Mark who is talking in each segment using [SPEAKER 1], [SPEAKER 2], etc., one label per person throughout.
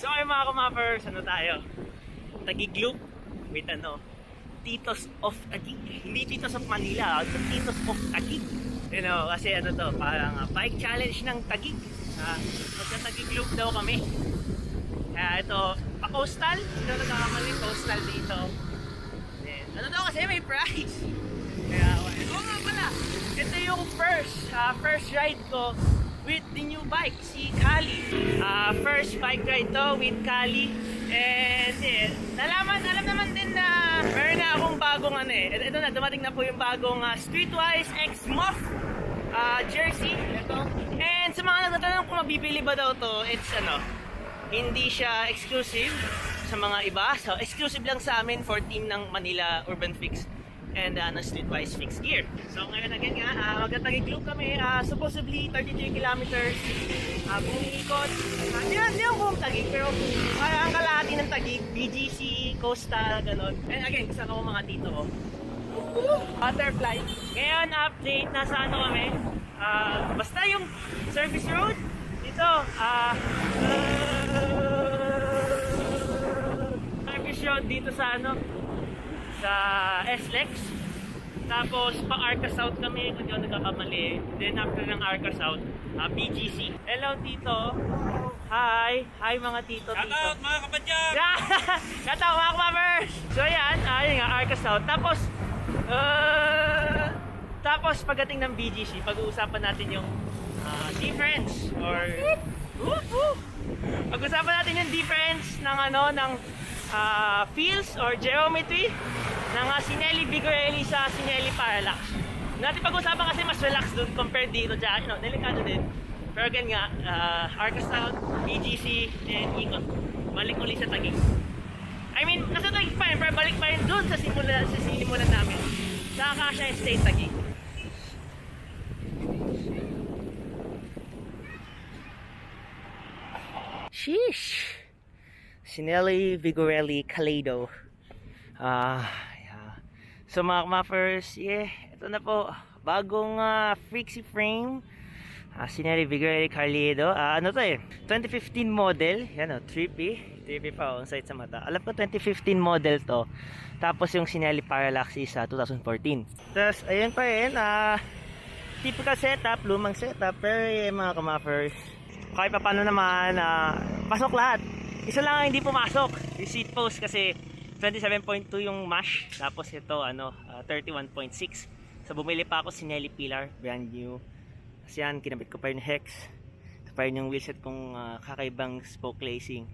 [SPEAKER 1] So ay mga kumapers, ano tayo? Taguig Loop with Titos of Taguig. Hindi Titos of Manila, Titos of Taguig. Kasi to, parang bike challenge ng Taguig. Magka-Taguig Loop daw kami. Kaya ito, pa-coastal. Sino nagkakamali coastal dito? Then, daw kasi may prize. Kaya, nga pala. Ito yung first ride ko with the new bike, si Kali. First bike ride to with Kali. And alam naman din na meron na akong bagong ito na, dumating na po yung bagong Streetwise X Muff jersey. Ito. And sa mga nagtatanong kung mabibili ba daw to, it's hindi siya exclusive sa mga iba. So, exclusive lang sa amin for team ng Manila Urban Fix and ng Streetwise Fix Gear. So ngayon again nga, magta-Taguig Loop kami, supposedly 33 kilometers buong ikot. Hindi ang buong Taguig, pero ang kalahati ng Taguig, BGC, Coastal, gano'n. And again, kasama ko mga tito ko. Butterfly. Ngayon, update, nasa kami. Basta yung service road, dito, service road dito sa sa SLEX. Tapos pa Arca South kami kung di ako nagkakamali. Then after ng Arca South, BGC. Hello tito. Hi mga tito.
[SPEAKER 2] Shoutout mga kapadyak.
[SPEAKER 1] Shoutout mga kapapers. So yan, ayun nga Arca South. Tapos pagdating ng BGC, pag-uusapan natin yung difference or pag-uusapan natin yung difference ng ng feels or geometry ng Sinelli Vigorelli sa Sinelli Parallax. Natin pag-usapan kasi mas relax dun compared dito dyan, delikado din. Pero again nga, Arca South, BGC, and ikot. Balik ulit sa Taguig. I mean, nasa Taguig pa yun, pero balik pa yun dun sa sinimulan namin. Sa Acacia Estate, Taguig. Sheesh! Sinelli Vigorelli Kaleido. Yeah. So mga kumapers, ito na po, bagong Frixie frame, Sinelli Vigorelli Kaleido. 2015 model, yan 3P pa on site sa mata. Alam ko 2015 model to. Tapos yung Sinelli Parallax is 2014. Tapos ayun pa rin, typical setup, lumang setup, pero mga kumapers, kahit pa paano naman, pasok lahat. Isa lang ang hindi pumasok, yung seat post kasi 27.2 yung mash, tapos ito 31.6. So bumili pa ako Sinelli Pillar, brand new. Kasi yan, kinabit ko pa yung hex. Ito pa rin yung wheelset kong kakaibang spoke lacing,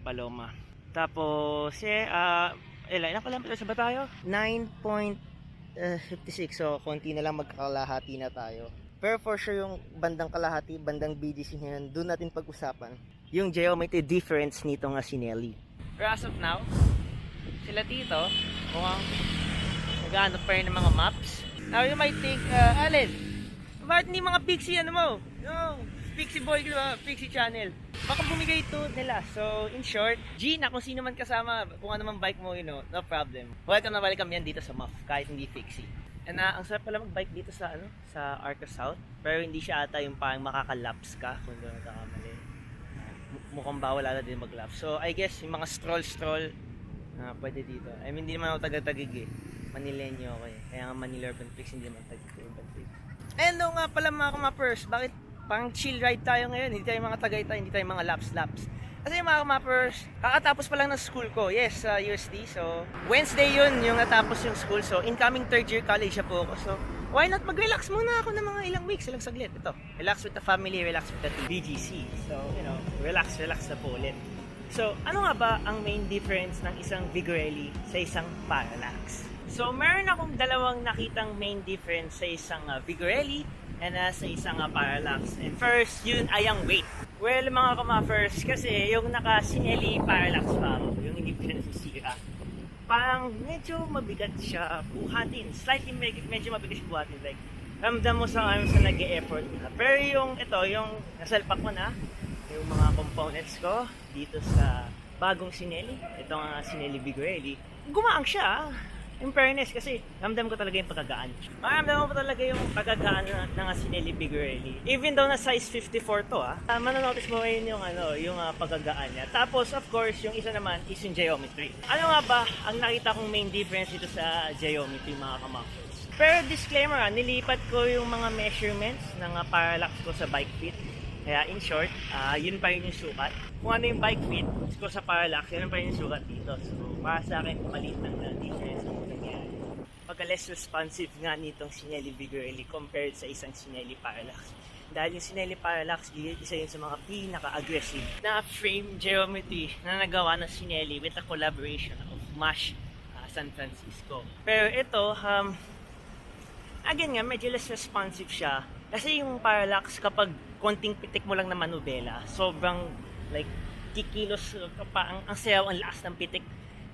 [SPEAKER 1] Paloma. Tapos ilan kilometers ba tayo? 9.56, so konti na lang magkakalahati na tayo. Pero for sure yung bandang kalahati, bandang BGC ngayon, doon natin pag-usapan yung geometry difference nito nga Sinelli. Pero as of now, sila dito, mukhang nag-ano pa rin ng mga maps. Now you might think, Alin, bakit hindi mga Pixie mo? No, Pixie Boy, Pixie Channel. Baka bumigay ito nila. So, in short, G na kung sino man kasama, kung ano man bike mo, no problem. Welcome na welcome yan dito sa MUF, kahit hindi Pixie. And ang sarap pala mag-bike dito sa sa Arca South, pero hindi siya ata yung parang makaka-laps ka kung doon nagkakamali. Mukhang bawal ata din mag-laps. So I guess yung mga stroll pwede dito. I mean, hindi naman ako taga-Taguig Manileño ako Kaya nga Manila Urban Fix, hindi naman Taguig Urban Fix. And nga pala mga kumapers, bakit pang chill ride tayo ngayon? Hindi tayo mga Tagaytay, hindi tayo mga laps. Kasi mga kumapers, kakatapos pa lang ng school ko. Yes, USD. So, Wednesday yun yung natapos yung school. So, incoming third year college po ako. So, why not mag-relax muna ako ng mga ilang weeks, ilang saglit. Ito, relax with the family, relax with the BGC. So, relax na po ulit. So, ano nga ba ang main difference ng isang Vigorelli sa isang Parallax? So, meron akong dalawang nakitang main difference sa isang Vigorelli and sa isang Parallax. And first, yun ay ang weight. Well, mga kumafers, kasi yung naka-Sinelli Parallax pa ako, yung hindi pa nasisira, parang medyo mabigat siya buhatin. Slightly medyo mabigat siya buhatin. Like, ramdam mo sa nag-e-effort na. Pero yung nasalpak ko na, yung mga components ko dito sa bagong Sinelli, itong Sinelli Vigorelli, gumaang siya. In fairness, kasi ramdam ko talaga yung pagkagaan. Maramdam mo pa talaga yung pagkagaan ng Asinelli Figueroa. Even though na size 54 to mananotice mo ngayon yung, yung pagkagaan niya. Tapos, of course, yung isa naman is yung geometry. Ano nga ba ang nakita kong main difference dito sa geometry, mga kamappers? Pero disclaimer nilipat ko yung mga measurements ng parallax ko sa bike fit. Kaya in short, yun pa rin yung sukat. Kung ano yung bike fit ko sa parallax, yun pa rin yung sukat dito. So, para sa akin, maliit lang na difference ang nangyari. Pagka less responsive nga nitong Sinelli Figueroa compared sa isang Sinelli Parallax. Dahil yung Sinelli Parallax, isa yun sa mga pinaka-aggressive na frame geometry na nagawa ng Sinelli with a collaboration of MASH San Francisco. Pero ito, again nga, medyo less responsive siya. Kasi yung Parallax, kapag konting pitik mo lang na manubela, sobrang like kikilos pa, ang sayaw, ang lakas ng pitik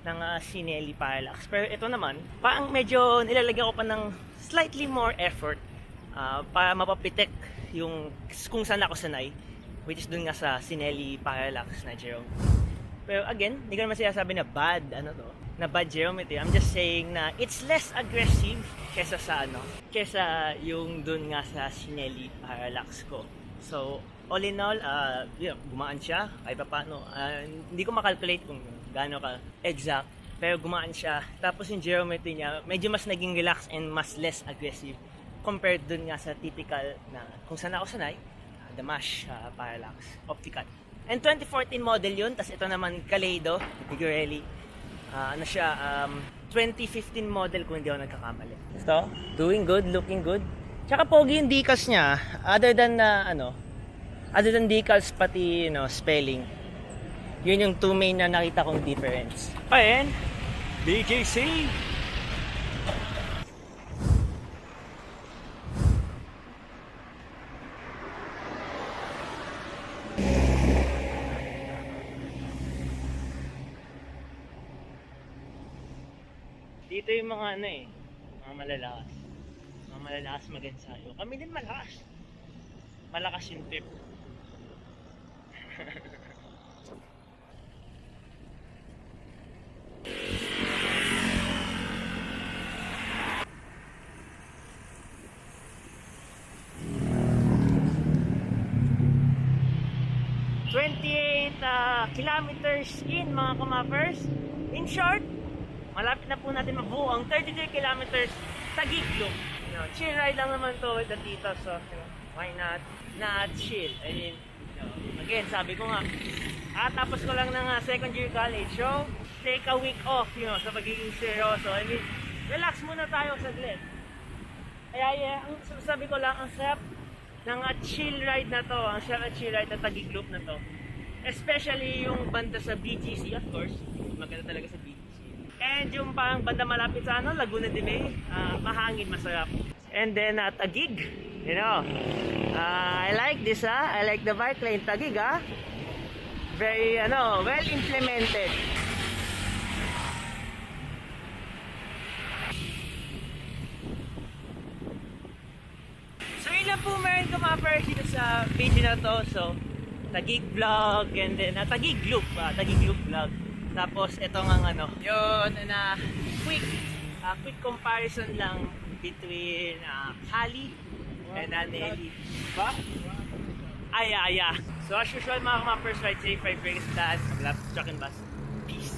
[SPEAKER 1] ng Sinelli Parallax. Pero ito naman, parang medyo nilalagyan ko pa ng slightly more effort para mapapitik yung kung saan ako sanay, which is dun nga sa Sinelli Parallax na geometry. Pero again, hindi ko naman sinasabi na bad, na bad geometry. I'm just saying na it's less aggressive kesa sa kesa yung dun nga sa Sinelli Parallax ko. So, all in all, gumaan siya kahit pa paano. Hindi ko makalculate kung gaano ka exact, pero gumaan siya. Tapos yung geometry niya, medyo mas naging relaxed and mas less aggressive compared dun nga sa typical na kung saan ako sanay, the MASH Parallax Optical. And 2014 model yun, tas ito naman Kaleido Figueroa. 2015 model kung hindi ako nagkakamali. So, doing good, looking good. Tsaka pogi yung decals niya, other than decals, pati spelling. Yun yung two main na nakita kong difference. Ayan, BJC! Dito yung mga mga malalakas. Mga malalakas mag-ensayo. Kami din malakas. Malakas yung trip. Kilometers in, mga kamappers. In short, malapit na po natin mabuo ang 33 kilometers Taguig Loop. Chill ride lang naman to with the tita, so why not chill? I mean, again, sabi ko nga, tapos ko lang ng second year college, so take a week off, sa pagiging seryoso. I mean, relax muna tayo saglit. Kaya ang sabi ko lang, ang sarap ng chill ride na to, ang sarap ng chill ride na Taguig Loop na to. Especially yung banda sa BGC, of course. Maganda talaga sa BGC. And yung parang banda malapit sa Laguna de Bay, mahangin, masarap. And then Taguig, I like this, I like the bike lane Taguig, very, well implemented. So yun lang po meron ko mga dito sa video na to. So, Taguig vlog, and then Taguig Loop vlog. Tapos ito nga yun na quick comparison lang between Cali and Nelly. Ba? Ay. So as usual mga first ride safe, ride breaks, daan, truck and bus.